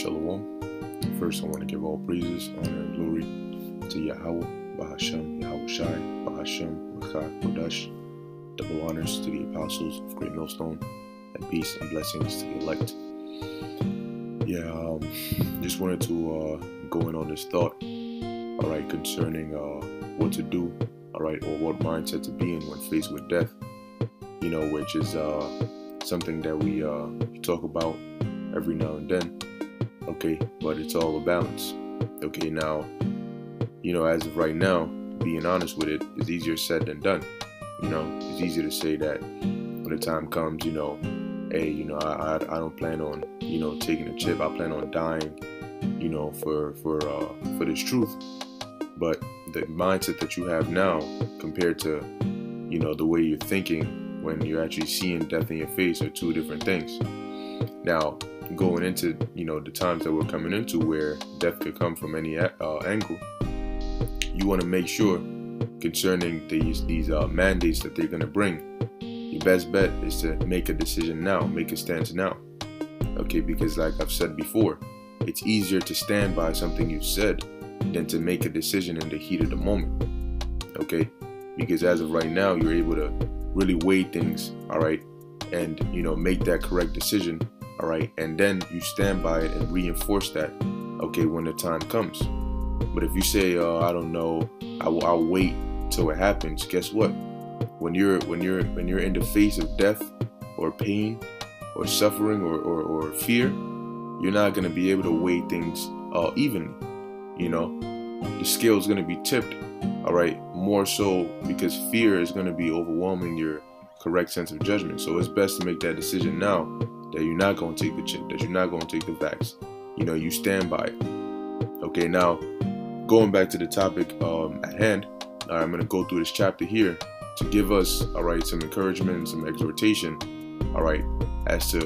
Shalom. First, I want to give all praises, honor, and glory to Yahweh, Bahashem, Yahushai, Bahashem, Machah, Kodash. Double honors to the apostles of Great Millstone, and peace and blessings to the elect. Just wanted to go in on this thought, concerning what to do, or what mindset to be in when faced with death, which is something that we talk about every now and then, but it's all a balance. Now, as of right now, being honest with it is easier said than done. It's easier to say that when the time comes, hey, I don't plan on, taking a chip. I plan on dying, for this truth. But the mindset that you have now compared to, the way you're thinking when you're actually seeing death in your face are two different things. Now, going into, the times that we're coming into where death could come from any angle, you want to make sure concerning these mandates that they're going to bring, your best bet is to make a decision now, make a stance now. Because like I've said before, it's easier to stand by something you've said than to make a decision in the heat of the moment. Because as of right now, you're able to really weigh things, and make that correct decision, and then you stand by it and reinforce that, when the time comes. But if you say, I don't know, I'll wait till it happens, guess what? When you're in the face of death or pain or suffering or fear, you're not going to be able to weigh things evenly. The scale is going to be tipped, more so because fear is going to be overwhelming your correct sense of judgment. So it's best to make that decision now that you're not going to take the chip, that you're not going to take the vax. You stand by it. Now, going back to the topic at hand, I'm going to go through this chapter here to give us, some encouragement and some exhortation, as to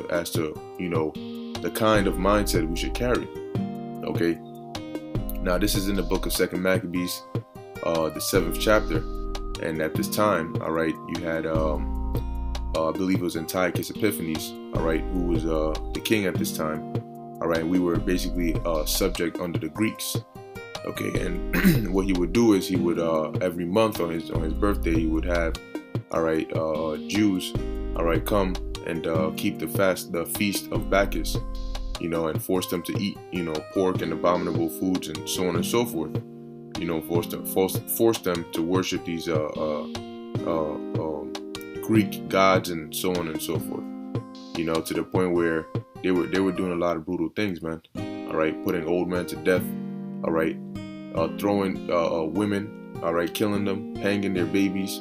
the kind of mindset we should carry. Now, this is in the book of 2 Maccabees, the 7th chapter, and at this time, you had, I believe it was Antiochus Epiphanes, who was the king at this time, we were basically subject under the Greeks. And what he would do is he would every month on his birthday he would have Jews come and keep the feast of Bacchus, and force them to eat pork and abominable foods and so on and so forth, force them to worship these Greek gods and so on and so forth, to the point where they were doing a lot of brutal things, man. Putting old men to death, throwing women, killing them, hanging their babies,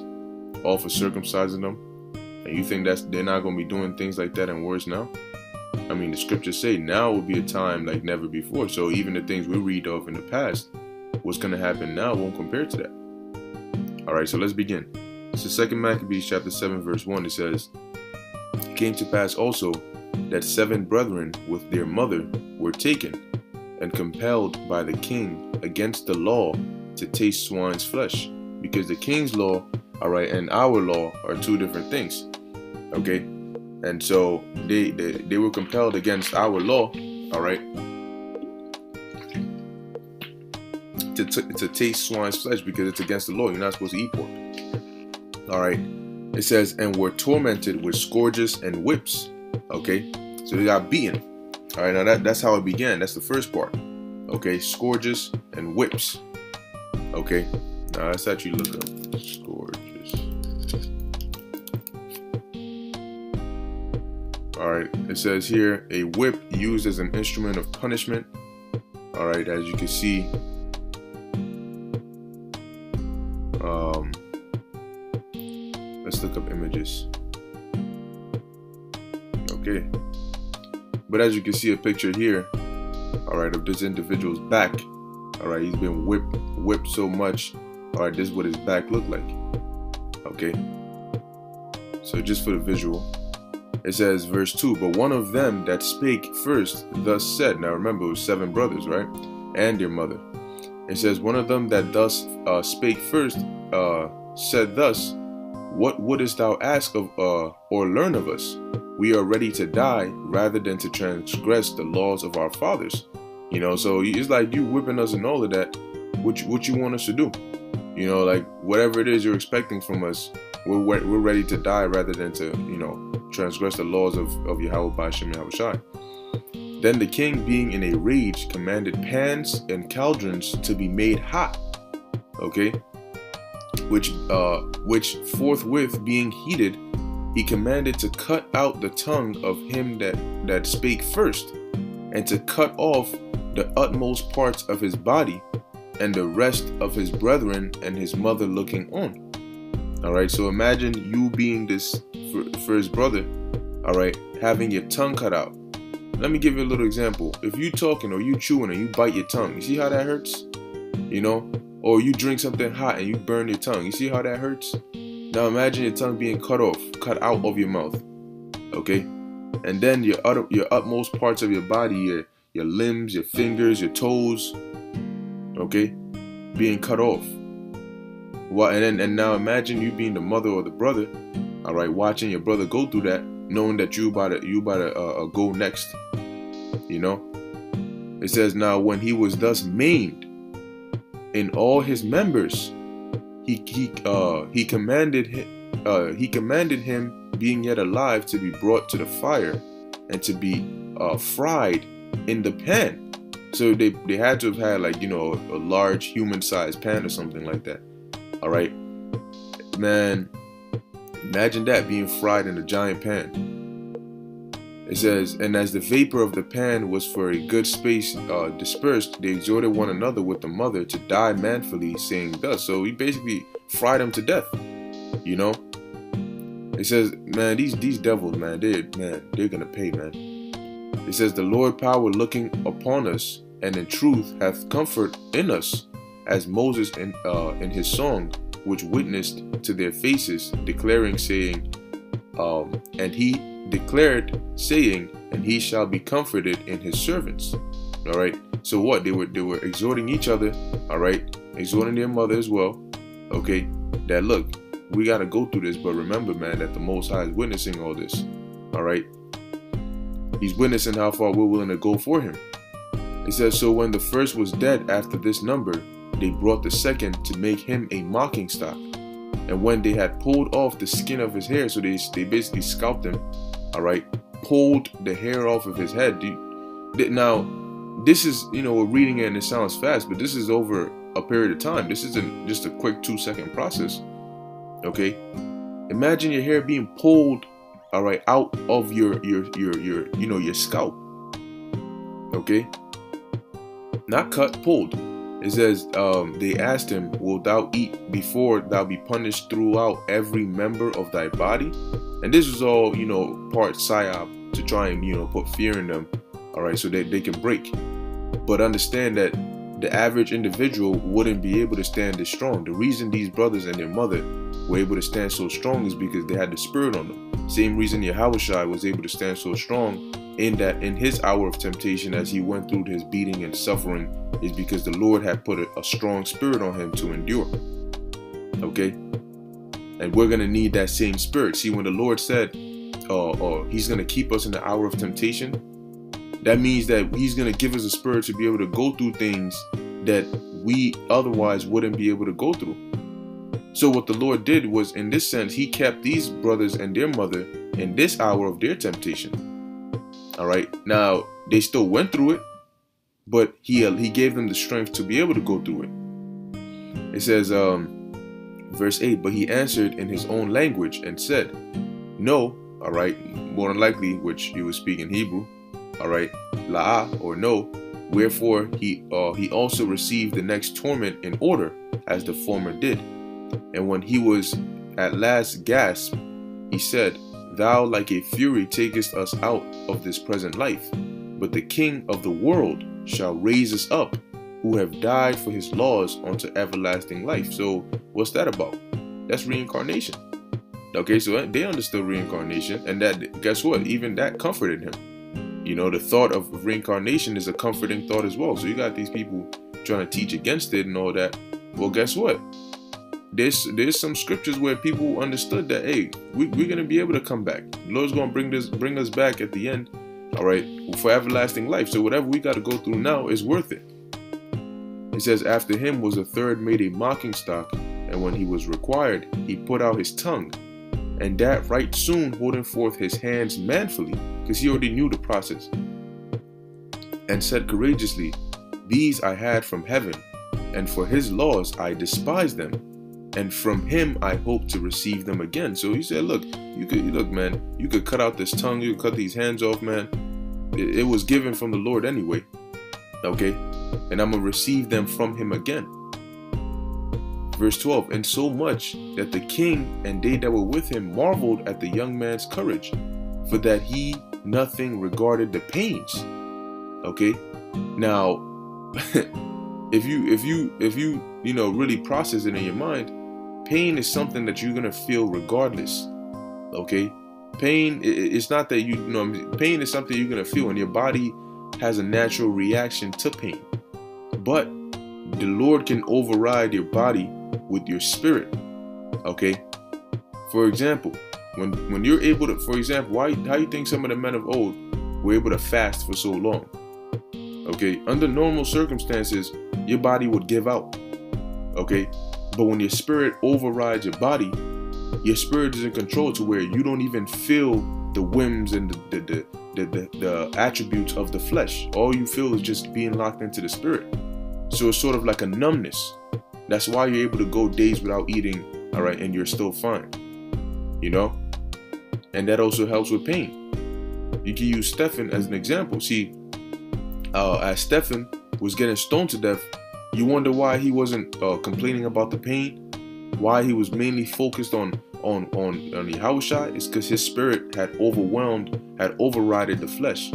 all for circumcising them. And you think they're not going to be doing things like that and worse now? The scriptures say now will be a time like never before. So even the things we read of in the past, what's going to happen now won't compare to that. So let's begin. So 2 Maccabees chapter 7 verse 1, it says, "It came to pass also that 7 brethren with their mother were taken and compelled by the king against the law to taste swine's flesh," because the king's law, and our law are two different things. And so they were compelled against our law, to taste swine's flesh because it's against the law. You're not supposed to eat pork. It says, "and were tormented with scourges and whips." So they got beaten. Now that's how it began. That's the first part. Scourges and whips. Now let's actually look up scourges. It says here, a whip used as an instrument of punishment. As you can see, let's look up images. But as you can see a picture here, of this individual's back. He's been whipped so much. This is what his back looked like. So just for the visual, it says verse 2, "But one of them that spake first thus said," now remember it was 7 brothers, and their mother. It says, "One of them that thus spake first said thus, What wouldest thou ask of or learn of us? we are ready to die rather than to transgress the laws of our fathers. So it's like you whipping us and all of that. What you want us to do? Like whatever it is you're expecting from us, we're ready to die rather than to, transgress the laws of Yahweh Ba'ashem Yahushai. Then the king, being in a rage, commanded pans and cauldrons to be made hot, okay, which forthwith being heated, he commanded to cut out the tongue of him that spake first, and to cut off the utmost parts of his body, and the rest of his brethren and his mother looking on. All right, so imagine you being this first brother, all right, having your tongue cut out. Let me give you a little example. If you talking or you chewing and you bite your tongue, you see how that hurts? Or you drink something hot and you burn your tongue, you see how that hurts? Now imagine your tongue being cut out of your mouth, okay? And then your utmost parts of your body, your limbs, your fingers, your toes, okay, being cut off. And now imagine you being the mother or the brother, all right, watching your brother go through that, knowing that you about to go next. It says, now when he was thus maimed in all his members, he commanded him, being yet alive, to be brought to the fire and to be fried in the pan. So they had to have had, like, a large human-sized pan or something like that. All right, man, imagine that, being fried in a giant pan. It says, and as the vapor of the pan was for a good space dispersed, they exhorted one another with the mother to die manfully, saying thus. So he basically fried them to death. It says, man, these devils, man, they're gonna pay, man. It says, the Lord power looking upon us, and in truth hath comfort in us, as Moses in his song, which witnessed to their faces, declaring, saying, and he declared, saying, and he shall be comforted in his servants. All right. So what? They were exhorting each other. All right, exhorting their mother as well. Okay. That, look, we got to go through this, but remember, man, that the Most High is witnessing all this. All right. He's witnessing how far we're willing to go for him. It says, so when the first was dead after this number, they brought the second to make him a mocking stock. And when they had pulled off the skin of his hair, so they basically scalped him, all right, pulled the hair off of his head. Now, this is, we're reading it and it sounds fast, but this is over a period of time. This isn't just a quick 2-second process, okay? Imagine your hair being pulled, all right, out of your scalp, okay? Not cut, pulled. It says, they asked him, wilt thou eat before thou be punished throughout every member of thy body? And this was all, part psyop to try and, put fear in them, all right, so that they can break. But understand that the average individual wouldn't be able to stand this strong. The reason these brothers and their mother were able to stand so strong is because they had the spirit on them. Same reason Yahushua was able to stand so strong in his hour of temptation as he went through his beating and suffering, is because the Lord had put a strong spirit on him to endure. Okay? And we're going to need that same spirit. See, when the Lord said he's going to keep us in the hour of temptation, that means that he's going to give us a spirit to be able to go through things that we otherwise wouldn't be able to go through. So what the Lord did was, in this sense, he kept these brothers and their mother in this hour of their temptation. All right. Now, they still went through it, but he gave them the strength to be able to go through it. It says, verse 8, but he answered in his own language and said, no, all right, more than likely, which he was speaking Hebrew, all right, la'ah, or no, wherefore he also received the next torment in order, as the former did. And when he was at last gasped, he said, thou like a fury takest us out of this present life, but the King of the world shall raise us up, who have died for his laws unto everlasting life. So what's that about? That's reincarnation. Okay, so they understood reincarnation, and that, guess what? Even that comforted him. The thought of reincarnation is a comforting thought as well. So you got these people trying to teach against it and all that. Well, guess what? there's some scriptures where people understood that, hey, we're gonna be able to come back. The Lord's gonna bring us back at the end, all right, for everlasting life. So whatever we got to go through now is worth it. It says, after him was a third made a mocking stock, and when he was required, he put out his tongue, and that right soon, holding forth his hands manfully, because he already knew the process, and said courageously, these I had from heaven, and for his laws I despised them, and from him I hope to receive them again. So he said, look, man, you could cut out this tongue, you could cut these hands off, man. It was given from the Lord anyway, okay? And I'm going to receive them from him again. Verse 12, and so much that the king and they that were with him marveled at the young man's courage, for that he nothing regarded the pains. Okay? Now, if you really process it in your mind, pain is something that you're gonna feel regardless. Okay, pain, it's not that pain is something you're gonna feel, and your body has a natural reaction to pain. But the Lord can override your body with your spirit. Okay, for example, when you're able to, for example, how you think some of the men of old were able to fast for so long? Okay, under normal circumstances, your body would give out. Okay, but when your spirit overrides your body, your spirit is in control to where you don't even feel the whims and the attributes of the flesh. All you feel is just being locked into the spirit. So it's sort of like a numbness. That's why you're able to go days without eating, all right, and you're still fine. You know? And that also helps with pain. You can use Stephen as an example. See, as Stephen was getting stoned to death, you wonder why he wasn't complaining about the pain, why he was mainly focused on Yahushua. Is because his spirit had overridden the flesh.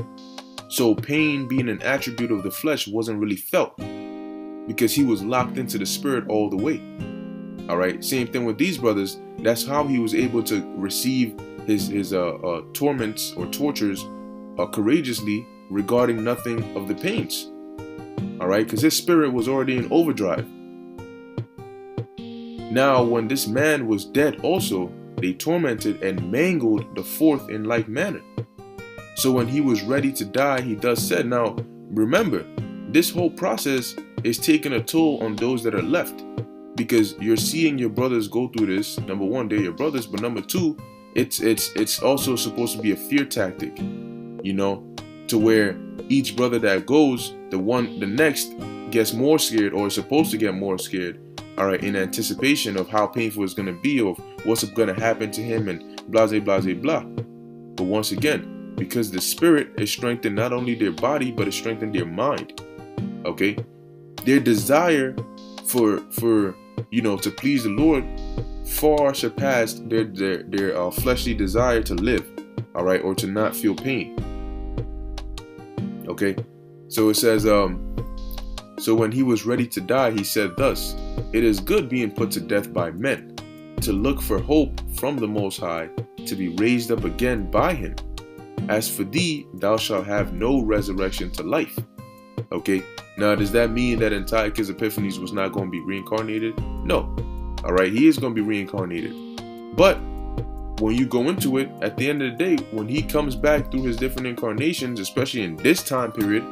So pain, being an attribute of the flesh, wasn't really felt because he was locked into the spirit all the way. All right, same thing with these brothers. That's how he was able to receive his torments or tortures courageously, regarding nothing of the pains. All right, because his spirit was already in overdrive. Now, when this man was dead also, they tormented and mangled the fourth in like manner. So when he was ready to die, he thus said. Now, remember, this whole process is taking a toll on those that are left, because you're seeing your brothers go through this. Number one, they're your brothers, but number two, it's also supposed to be a fear tactic, you know, to where each brother that goes, the next gets more scared, or is supposed to get more scared, all right, in anticipation of how painful it's going to be, of what's going to happen to him, and blah, blah, blah, blah. But once again, because the spirit is strengthened not only their body, but it strengthened their mind. Okay, their desire for to please the Lord far surpassed their fleshly desire to live, all right, or to not feel pain. Okay, so it says, so when he was ready to die, he said thus, it is good being put to death by men, to look for hope from the Most High, to be raised up again by him. As for thee, thou shalt have no resurrection to life. Okay, now does that mean that Antiochus Epiphanes was not going to be reincarnated? No. All right, he is going to be reincarnated. But when you go into it, at the end of the day, when he comes back through his different incarnations, especially in this time period,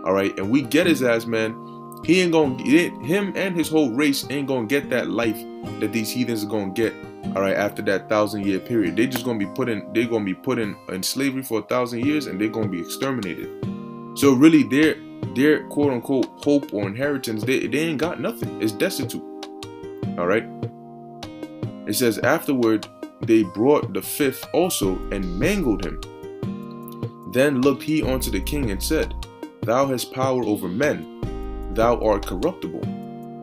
all right, and we get his ass, man, he ain't gonna get, him and his whole race ain't gonna get that life that these heathens are gonna get, all right, after that 1,000-year period. They're just gonna be put in slavery for 1,000 years, and they're gonna be exterminated. So really, their quote unquote hope or inheritance, they ain't got nothing. It's destitute. All right. It says, afterward they brought the fifth also and mangled him. Then looked he unto the king and said, Thou hast power over men, thou art corruptible,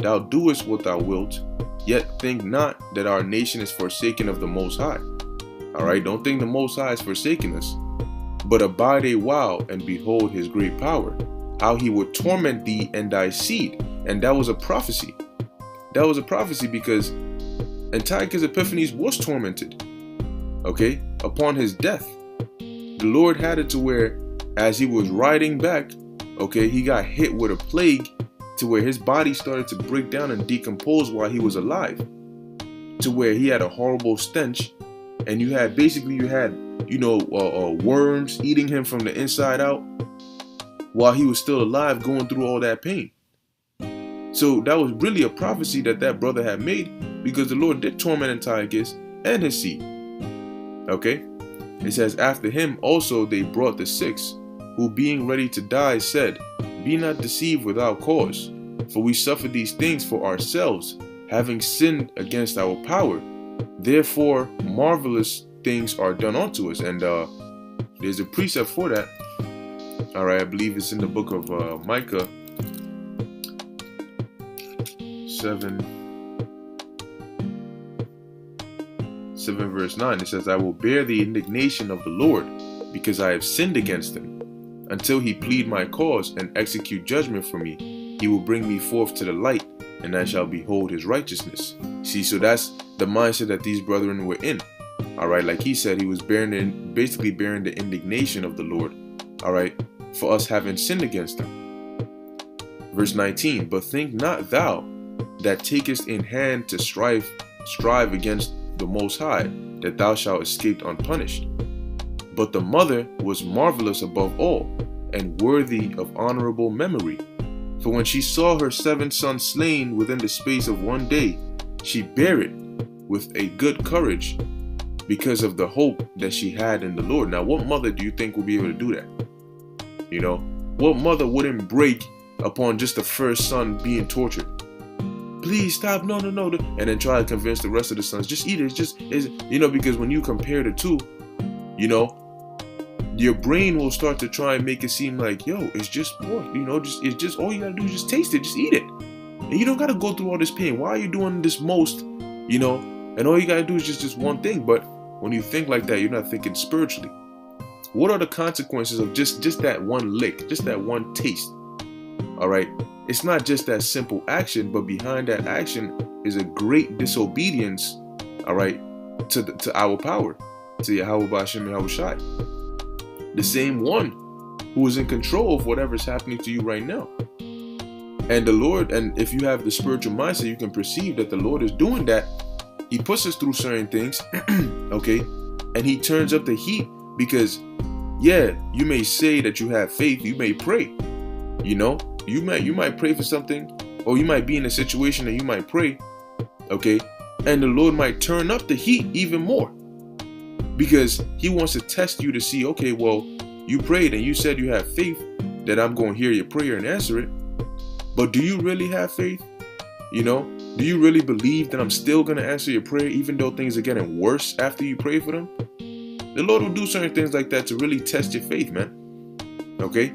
thou doest what thou wilt, yet think not that our nation is forsaken of the Most High. All right, don't think the Most High is forsaking us, but abide a while and behold his great power, how he would torment thee and thy seed. And that was a prophecy. That was a prophecy, because Antiochus Epiphanes was tormented, okay, upon his death. The Lord had it to where, as he was riding back, okay, he got hit with a plague to where his body started to break down and decompose while he was alive. to where he had a horrible stench, and you had worms eating him from the inside out while he was still alive, going through all that pain. So that was really a prophecy that brother had made, because the Lord did torment Antiochus and his seed. Okay, it says, after him also they brought the 6, who being ready to die said, be not deceived without cause, for we suffer these things for ourselves, having sinned against our power. Therefore marvelous things are done unto us. And there's a precept for that. All right, I believe it's in the book of Micah 7 verse 9. It says, I will bear the indignation of the Lord, because I have sinned against him. Until he plead my cause and execute judgment for me, he will bring me forth to the light, and I shall behold his righteousness. See, so that's the mindset that these brethren were in. All right, like he said, he was basically bearing the indignation of the Lord, all right, for us having sinned against him. Verse 19, but think not thou that takest in hand to strive against the Most High, that thou shalt escape unpunished. But the mother was marvelous above all, and worthy of honorable memory. For when she saw her 7 sons slain within the space of one day, she bare it with a good courage, because of the hope that she had in the Lord. Now, what mother do you think will be able to do that? You know, what mother wouldn't break upon just the first son being tortured? Please stop, no, and then try to convince the rest of the sons, just eat it. Because when you compare the two, your brain will start to try and make it seem like, yo, it's just pork, it's just all you gotta do is just taste it, just eat it. And you don't gotta go through all this pain. Why are you doing this most, and all you gotta do is just this one thing. But when you think like that, you're not thinking spiritually. What are the consequences of just that one lick, just that one taste? All right, it's not just that simple action, but behind that action is a great disobedience, all right, to our power, to Yahweh Ba'ashem Yahweh Shai, the same one who is in control of whatever's happening to you right now. And the Lord, and if you have the spiritual mindset, you can perceive that the Lord is doing that. He puts us through certain things, okay, and he turns up the heat, because yeah, you may say that you have faith, you may pray, you might pray for something, or you might be in a situation and you might pray, okay, and the Lord might turn up the heat even more, because he wants to test you to see, okay, well, you prayed and you said you have faith that I'm going to hear your prayer and answer it, but do you really have faith? Do you really believe that I'm still going to answer your prayer even though things are getting worse after you pray for them? The Lord will do certain things like that to really test your faith, man. Okay?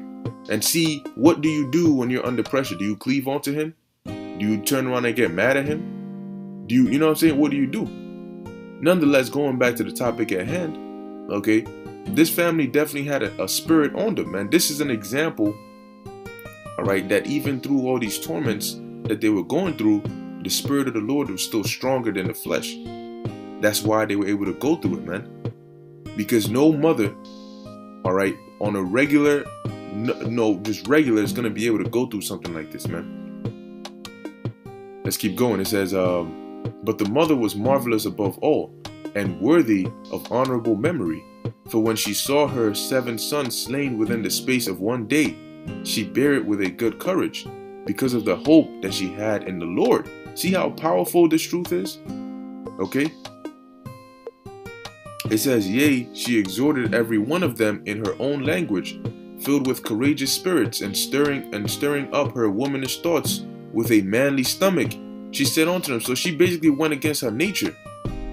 And see, what do you do when you're under pressure? Do you cleave onto him? Do you turn around and get mad at him? Do you know what I'm saying? What do you do? Nonetheless, going back to the topic at hand, okay, this family definitely had a spirit on them, man. This is an example, all right, that even through all these torments that they were going through, the spirit of the Lord was still stronger than the flesh. That's why they were able to go through it, man. Because no mother, all right, on a regular, just regular, is going to be able to go through something like this, man. Let's keep going. It says, but the mother was marvelous above all, and worthy of honorable memory. For when she saw her 7 sons slain within the space of one day, she bare it with a good courage, because of the hope that she had in the Lord. See how powerful this truth is? Okay? It says, yea, she exhorted every one of them in her own language, filled with courageous spirits, and stirring up her womanish thoughts with a manly stomach. She said unto them, so she basically went against her nature,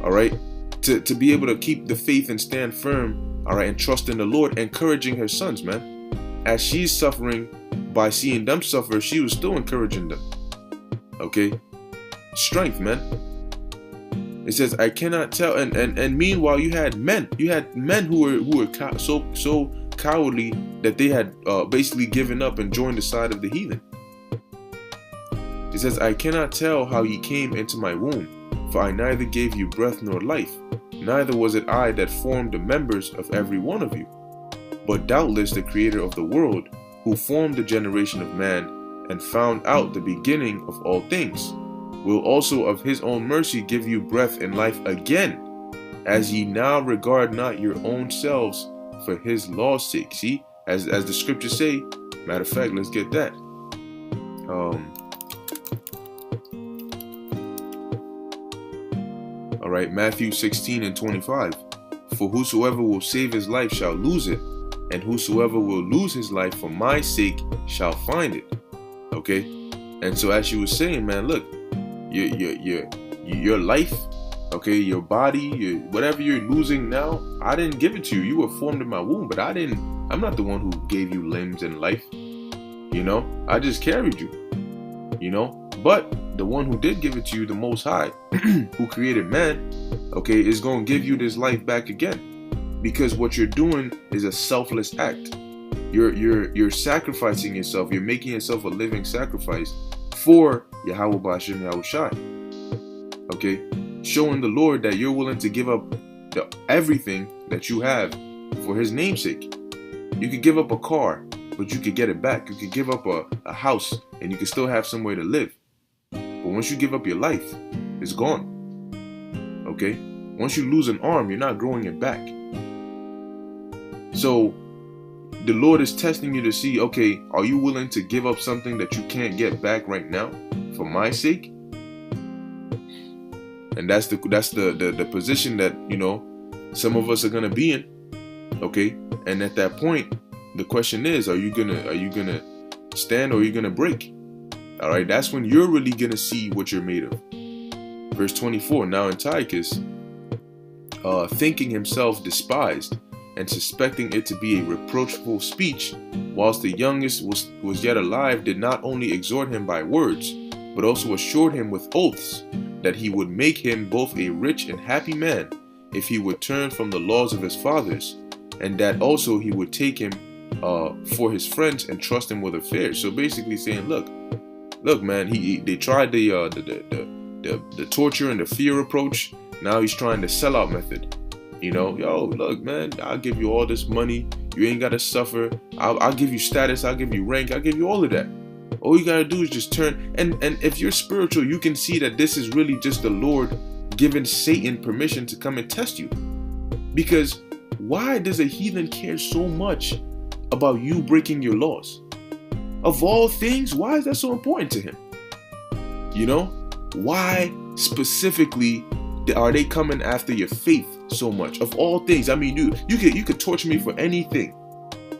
all right, to be able to keep the faith and stand firm, all right, and trust in the Lord, encouraging her sons, man. As she's suffering by seeing them suffer, she was still encouraging them. Okay? Strength, man. It says, I cannot tell, and meanwhile you had men who were so cowardly that they had basically given up and joined the side of the heathen. It says, I cannot tell how ye came into my womb, for I neither gave you breath nor life, neither was it I that formed the members of every one of you, but doubtless the Creator of the world, who formed the generation of man, and found out the beginning of all things. will also of his own mercy give you breath and life again, as ye now regard not your own selves for his law's sake. See, as the scriptures say, matter of fact, let's get that. All right, Matthew 16:25. For whosoever will save his life shall lose it, and whosoever will lose his life for my sake shall find it. Okay, and so as you were saying, man, look, your life, okay, your body, whatever you're losing now, I didn't give it to you. You were formed in my womb, but I'm not the one who gave you limbs and life. You know, I just carried you. You know, but the one who did give it to you, the Most High, who created man, okay, is going to give you this life back again, because what you're doing is a selfless act. You're sacrificing yourself. You're making yourself a living sacrifice for Yahweh B'Hashem Yahushai. Okay, showing the Lord that you're willing to give up everything that you have for His namesake. You could give up a car, but you could get it back. You could give up a house, and you could still have somewhere to live. But once you give up your life, it's gone. Okay? Once you lose an arm, you're not growing it back. So the Lord is testing you to see, okay, are you willing to give up something that you can't get back right now for my sake? And that's the position that, you know, some of us are gonna be in. Okay? And at that point, the question is, are you gonna stand or are you gonna break? All right, that's when you're really gonna see what you're made of. Verse 24. Now Antiochus, thinking himself despised and suspecting it to be a reproachful speech, whilst the youngest was yet alive, did not only exhort him by words, but also assured him with oaths that he would make him both a rich and happy man if he would turn from the laws of his fathers, and that also he would take him for his friends and trust him with affairs. So basically saying, look, man, they tried the torture and the fear approach. Now he's trying the sellout method. You know, yo, look, man, I'll give you all this money. You ain't gotta suffer. I'll give you status. I'll give you rank. I'll give you all of that. All you gotta do is just turn. And if you're spiritual, you can see that this is really just the Lord giving Satan permission to come and test you. Because why does a heathen care so much about you breaking your laws? Of all things, why is that so important to him? You know, why specifically are they coming after your faith so much? Of all things, I mean, you could torture me for anything,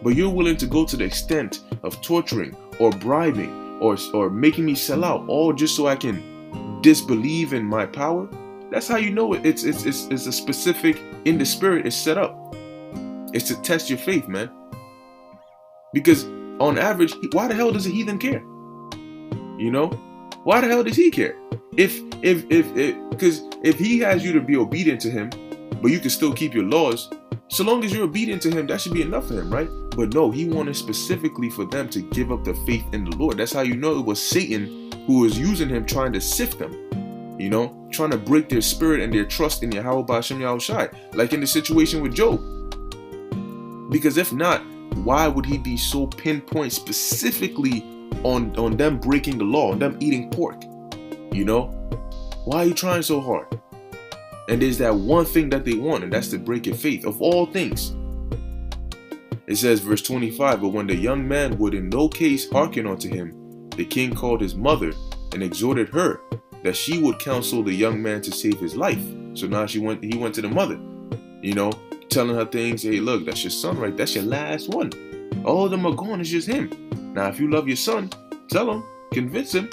but you're willing to go to the extent of torturing or bribing or making me sell out, all just so I can disbelieve in my power? That's how you know it's a specific, in the spirit, it's set up. It's to test your faith, man. Because on average, why the hell does a heathen care? You know, why the hell does he care? Because if he has you to be obedient to him, but you can still keep your laws, so long as you're obedient to him, that should be enough for him, right? But no, he wanted specifically for them to give up their faith in the Lord. That's how you know it was Satan who was using him, trying to sift them, you know, trying to break their spirit and their trust in Yahweh B'Hashem Yahushai, like in the situation with Job. Because if not, why would he be so pinpoint specifically on them breaking the law, on them eating pork? You know, why are you trying so hard? And there's that one thing that they want, and that's to break your faith of all things. It says, verse 25, but when the young man would in no case hearken unto him, the king called his mother and exhorted her that she would counsel the young man to save his life. So now he went to the mother, you know, telling her things. Hey, look, that's your son, right? That's your last one. All of them are gone. It's just him. Now, if you love your son, tell him, convince him.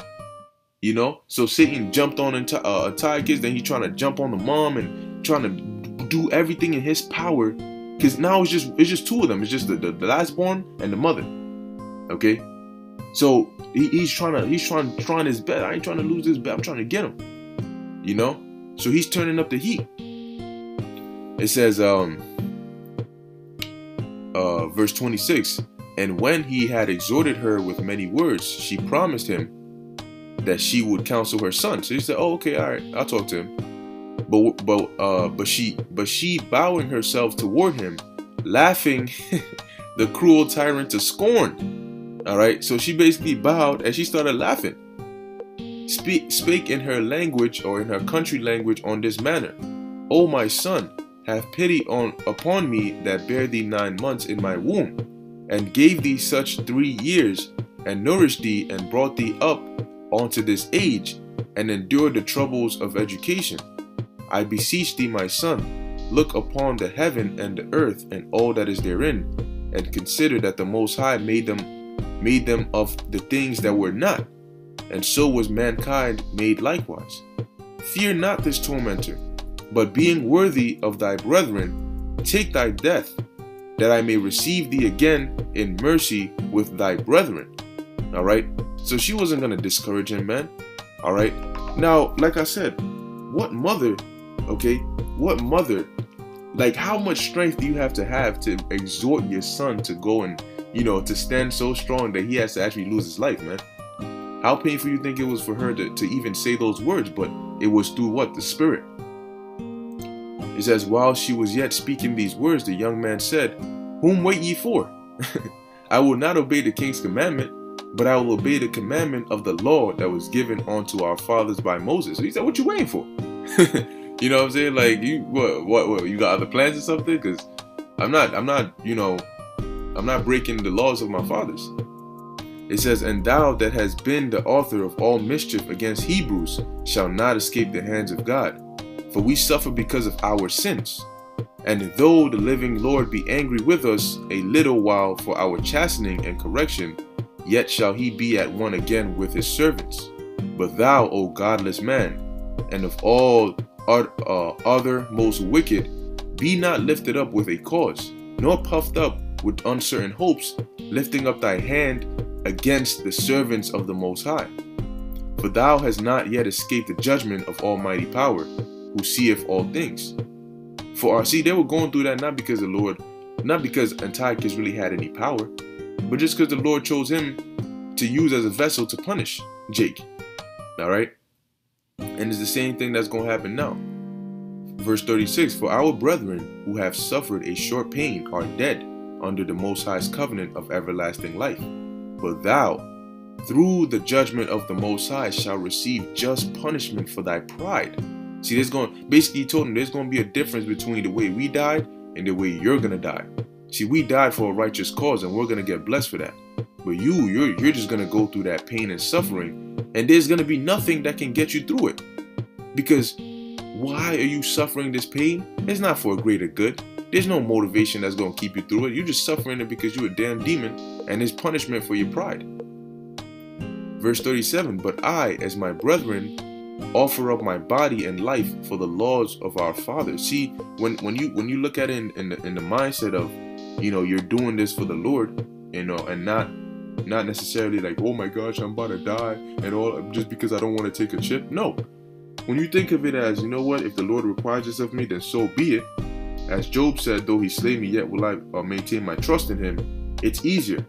You know, so Satan jumped on Antiochus, then he's trying to jump on the mom and trying to do everything in his power, because now it's just two of them. It's just the last born and the mother. Okay, so he's trying his best. I ain't trying to lose this bet. I'm trying to get him. You know, so he's turning up the heat. It says, verse 26, and when he had exhorted her with many words, she promised him that she would counsel her son. So he said, oh, okay, all right, I'll talk to him. But she bowing herself toward him, laughing the cruel tyrant to scorn. All right, so she basically bowed and she started laughing. spake in her language, or in her country language, on this manner: O my son, have pity upon me that bare thee 9 months in my womb, and gave thee such 3 years, and nourished thee, and brought thee up unto this age, and endured the troubles of education. I beseech thee, my son, look upon the heaven and the earth and all that is therein, and consider that the Most High made them of the things that were not, and so was mankind made likewise. Fear not this tormentor, but being worthy of thy brethren, take thy death, that I may receive thee again in mercy with thy brethren. All right. So she wasn't going to discourage him, man. All right. Now, like I said, what mother, okay, what mother, like, how much strength do you have to exhort your son to go and, to stand so strong that he has to actually lose his life, man? How painful you think it was for her to even say those words? But it was through what? The Spirit. It says, while she was yet speaking these words, the young man said, Whom wait ye for? I will not obey the king's commandment, but I will obey the commandment of the law that was given unto our fathers by Moses. So he said, what you waiting for? You know what I'm saying? Like, what, you got other plans or something? Because I'm not breaking the laws of my fathers. It says, and thou that hast been the author of all mischief against Hebrews shall not escape the hands of God. For we suffer because of our sins. And though the living Lord be angry with us a little while for our chastening and correction, yet shall he be at one again with his servants. But thou, O godless man, and of all other most wicked, be not lifted up with a cause, nor puffed up with uncertain hopes, lifting up thy hand against the servants of the Most High. For thou hast not yet escaped the judgment of Almighty Power, who seeth all things. They were going through that not because Antiochus really had any power, but just because the Lord chose him to use as a vessel to punish Jake. All right? And it's the same thing that's going to happen now. Verse 36, for our brethren who have suffered a short pain are dead under the Most High's covenant of everlasting life. But thou, through the judgment of the Most High, shall receive just punishment for thy pride. See, basically he told him there's going to be a difference between the way we died and the way you're going to die. See, we died for a righteous cause and we're going to get blessed for that. But you're just going to go through that pain and suffering, and there's going to be nothing that can get you through it. Because why are you suffering this pain? It's not for a greater good. There's no motivation that's going to keep you through it. You're just suffering it because you're a damn demon, and it's punishment for your pride. Verse 37, but I, as my brethren, offer up my body and life for the laws of our fathers. See, when you look at it in the mindset of, you're doing this for the Lord, and not necessarily like, oh my gosh, I'm about to die and all, just because I don't want to take a chip. No. When you think of it as, you know what, if the Lord requires this of me, then so be it. As Job said, though he slay me, yet will I maintain my trust in him. It's easier.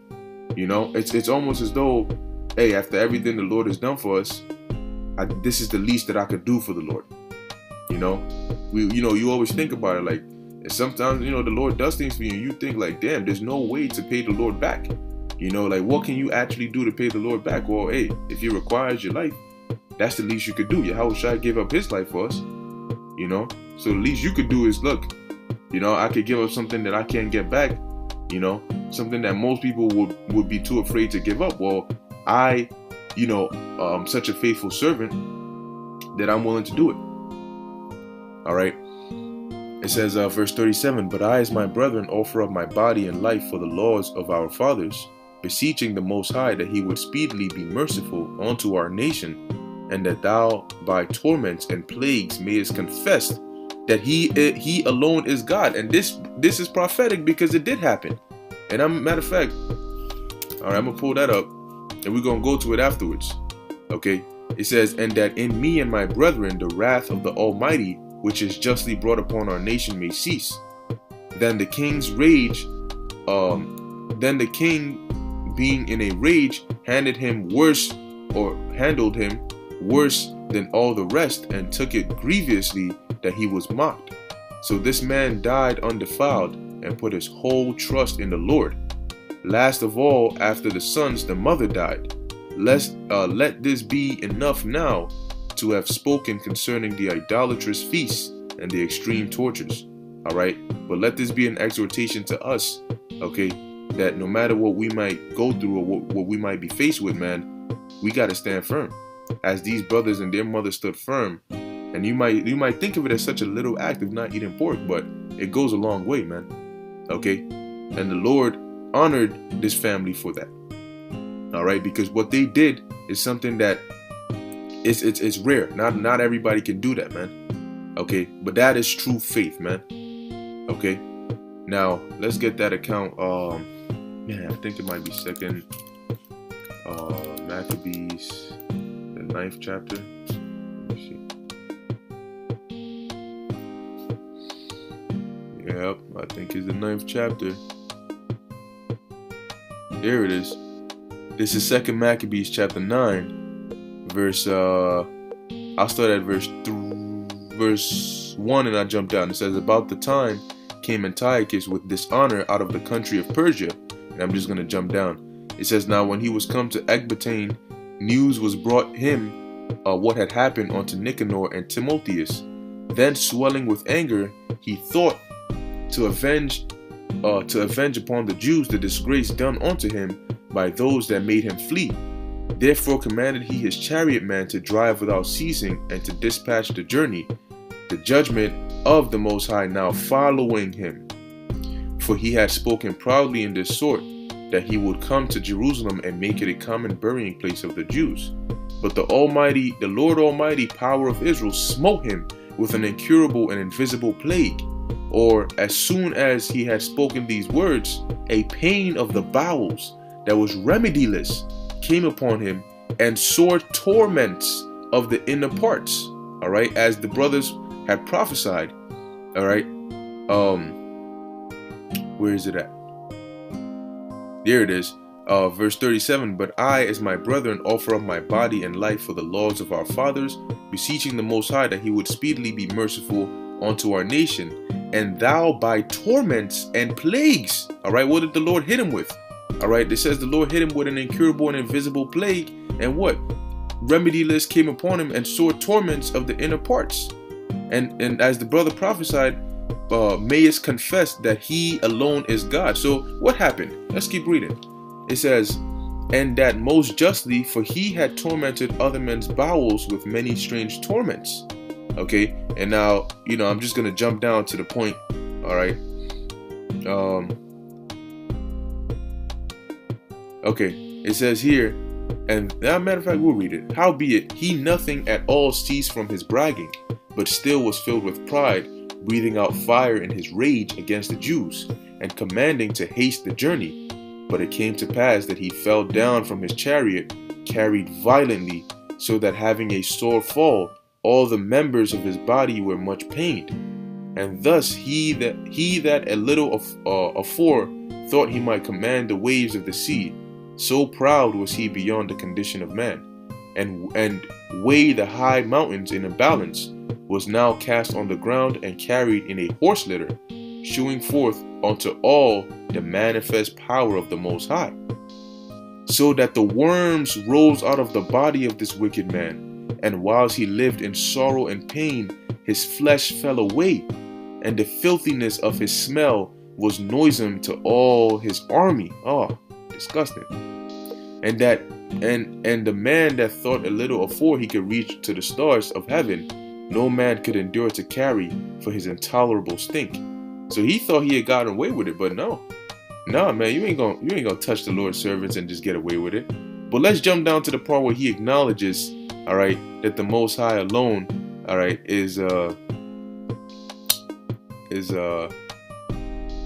It's almost as though, hey, after everything the Lord has done for us, this is the least that I could do for the Lord. You always think about it like, sometimes, the Lord does things for you and you think like, damn, there's no way to pay the Lord back. Like, what can you actually do to pay the Lord back? Well, hey, if he requires your life, that's the least you could do. Yahushua gave up his life for us, so the least you could do is, look, I could give up something that I can't get back, something that most people would be too afraid to give up. Well, I, such a faithful servant that I'm willing to do it. All right. It says, verse 37, but I, as my brethren, offer up my body and life for the laws of our fathers, beseeching the Most High that he would speedily be merciful unto our nation, and that thou by torments and plagues mayest confess that he alone is God. And this is prophetic because it did happen. And matter of fact, all right, I'm gonna pull that up and we're gonna go to it afterwards. Okay, it says, and that in me and my brethren the wrath of the Almighty, which is justly brought upon our nation, may cease. Then the king, being in a rage, handled him worse than all the rest, and took it grievously that he was mocked. So this man died undefiled, and put his whole trust in the Lord. Last of all, after the sons, the mother died. let this be enough now to have spoken concerning the idolatrous feasts and the extreme tortures. All right, but let this be an exhortation to us, okay, that no matter what we might go through or what we might be faced with, man, we got to stand firm, as these brothers and their mother stood firm. And you might think of it as such a little act of not eating pork, but it goes a long way, man. Okay, and the Lord honored this family for that. All right, because what they did is something that it's rare. Not everybody can do that, man. Okay, but that is true faith, man. Okay, now let's get that account. Man, I think it might be second Maccabees, the 9th chapter. Let me see. Yep, I think it's the 9th chapter. There it is. This is second Maccabees chapter 9, verse. I'll start at verse 1 and I jump down. It says, about the time came Antiochus with dishonor out of the country of Persia. And I'm just going to jump down. It says, now when he was come to Ecbatane, news was brought him what had happened unto Nicanor and Timotheus. Then swelling with anger, he thought to avenge upon the Jews the disgrace done unto him by those that made him flee. Therefore commanded he his chariot man to drive without ceasing and to dispatch the journey, the judgment of the Most High now following him. For he had spoken proudly in this sort, that he would come to Jerusalem and make it a common burying place of the Jews. But the Lord Almighty, power of Israel, smote him with an incurable and invisible plague. Or as soon as he had spoken these words, a pain of the bowels that was remediless came upon him, and sore torments of the inner parts. All right, as the brothers had prophesied. All right, where is it at? There it is. Verse 37, but I, as my brethren, offer up my body and life for the laws of our fathers, beseeching the Most High that he would speedily be merciful unto our nation, and thou by torments and plagues. All right, what did the Lord hit him with? All right, it says the Lord hit him with an incurable and invisible plague, and what? Remediless came upon him, and sore torments of the inner parts. And as the brother prophesied, mayest confess that he alone is God. So what happened? Let's keep reading. It says, and that most justly, for he had tormented other men's bowels with many strange torments. Okay, and now, I'm just going to jump down to the point. All right. Okay, it says here, and matter of fact, we'll read it. Howbeit, he nothing at all ceased from his bragging, but still was filled with pride, breathing out fire in his rage against the Jews, and commanding to haste the journey. But it came to pass that he fell down from his chariot, carried violently, so that having a sore fall, all the members of his body were much pained. And thus he that a little afore thought he might command the waves of the sea, so proud was he beyond the condition of man, and weigh the high mountains in a balance, was now cast on the ground and carried in a horse litter, shewing forth unto all the manifest power of the Most High. So that the worms rose out of the body of this wicked man, and whilst he lived in sorrow and pain, his flesh fell away, and the filthiness of his smell was noisome to all his army. Oh, disgusting. And the man that thought a little afore he could reach to the stars of heaven, no man could endure to carry for his intolerable stink. So he thought he had gotten away with it, but no, man, you ain't gonna touch the Lord's servants and just get away with it. But let's jump down to the part where he acknowledges, all right, that the Most High alone, all right, is oh,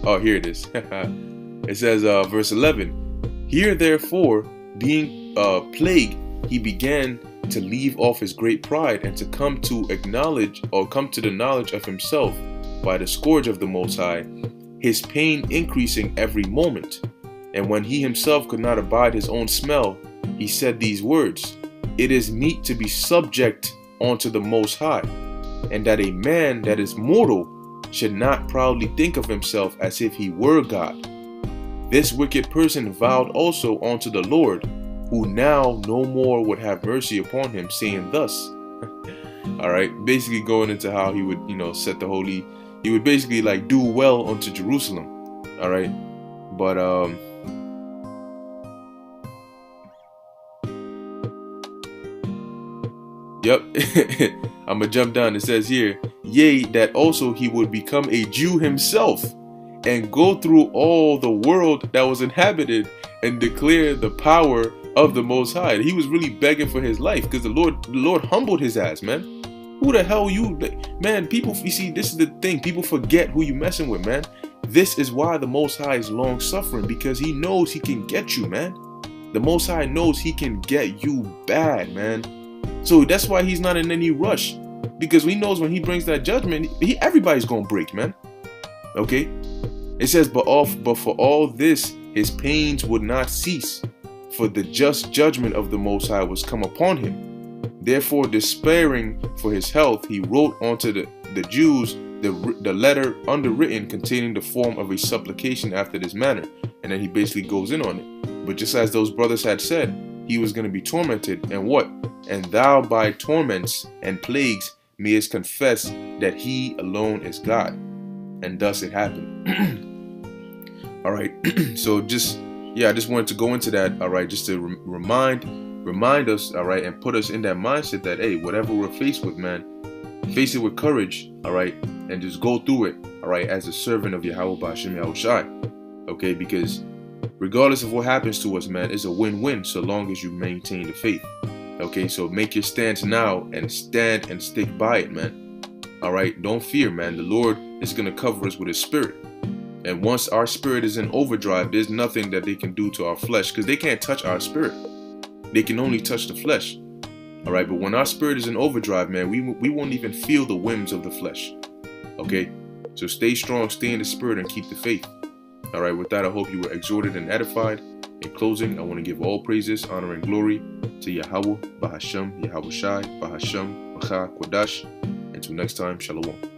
here it is. It says, verse 11. Here therefore, being plagued, he began to leave off his great pride and to come to the knowledge of himself by the scourge of the Most High, his pain increasing every moment. And when he himself could not abide his own smell, he said these words, it is meet to be subject unto the Most High, and that a man that is mortal should not proudly think of himself as if he were God. This wicked person vowed also unto the Lord who now no more would have mercy upon him, saying thus. All right, basically going into how he would, set the holy, he would basically like do well unto Jerusalem. All right, but yep, I'm gonna jump down. It says here, yea, that also he would become a Jew himself, and go through all the world that was inhabited, and declare the power of the Most High. He was really begging for his life, because the Lord humbled his ass, man. Who the hell you, man? People, you see, this is the thing. People forget who you messing with, man. This is why the Most High is long suffering, because he knows he can get you, man. The Most High knows he can get you bad, man. So that's why he's not in any rush, because he knows when he brings that judgment, everybody's gonna break, man. Okay. It says, but for all this, his pains would not cease, for the just judgment of the Most High was come upon him. Therefore, despairing for his health, he wrote unto the Jews the letter underwritten, containing the form of a supplication after this manner. And then he basically goes in on it. But just as those brothers had said, he was going to be tormented, and what? And thou by torments and plagues mayest confess that he alone is God. And thus it happened. All right. So I just wanted to go into that. All right. Just to remind us. All right. And put us in that mindset that, hey, whatever we're faced with, man, face it with courage. All right. And just go through it. All right. As a servant of Yahweh Ba'ashem Yahushai. Okay. Because regardless of what happens to us, man, it's a win-win so long as you maintain the faith. Okay. So make your stance now and stand and stick by it, man. All right. Don't fear, man. The Lord is going to cover us with his spirit. And once our spirit is in overdrive, there's nothing that they can do to our flesh, because they can't touch our spirit. They can only touch the flesh. All right. But when our spirit is in overdrive, man, we won't even feel the whims of the flesh. Okay. So stay strong, stay in the spirit, and keep the faith. All right. With that, I hope you were exhorted and edified. In closing, I want to give all praises, honor, and glory to Yahweh, Bahashem, Yahushai, Bahashem, Bacha, Kodash. Until next time, Shalom.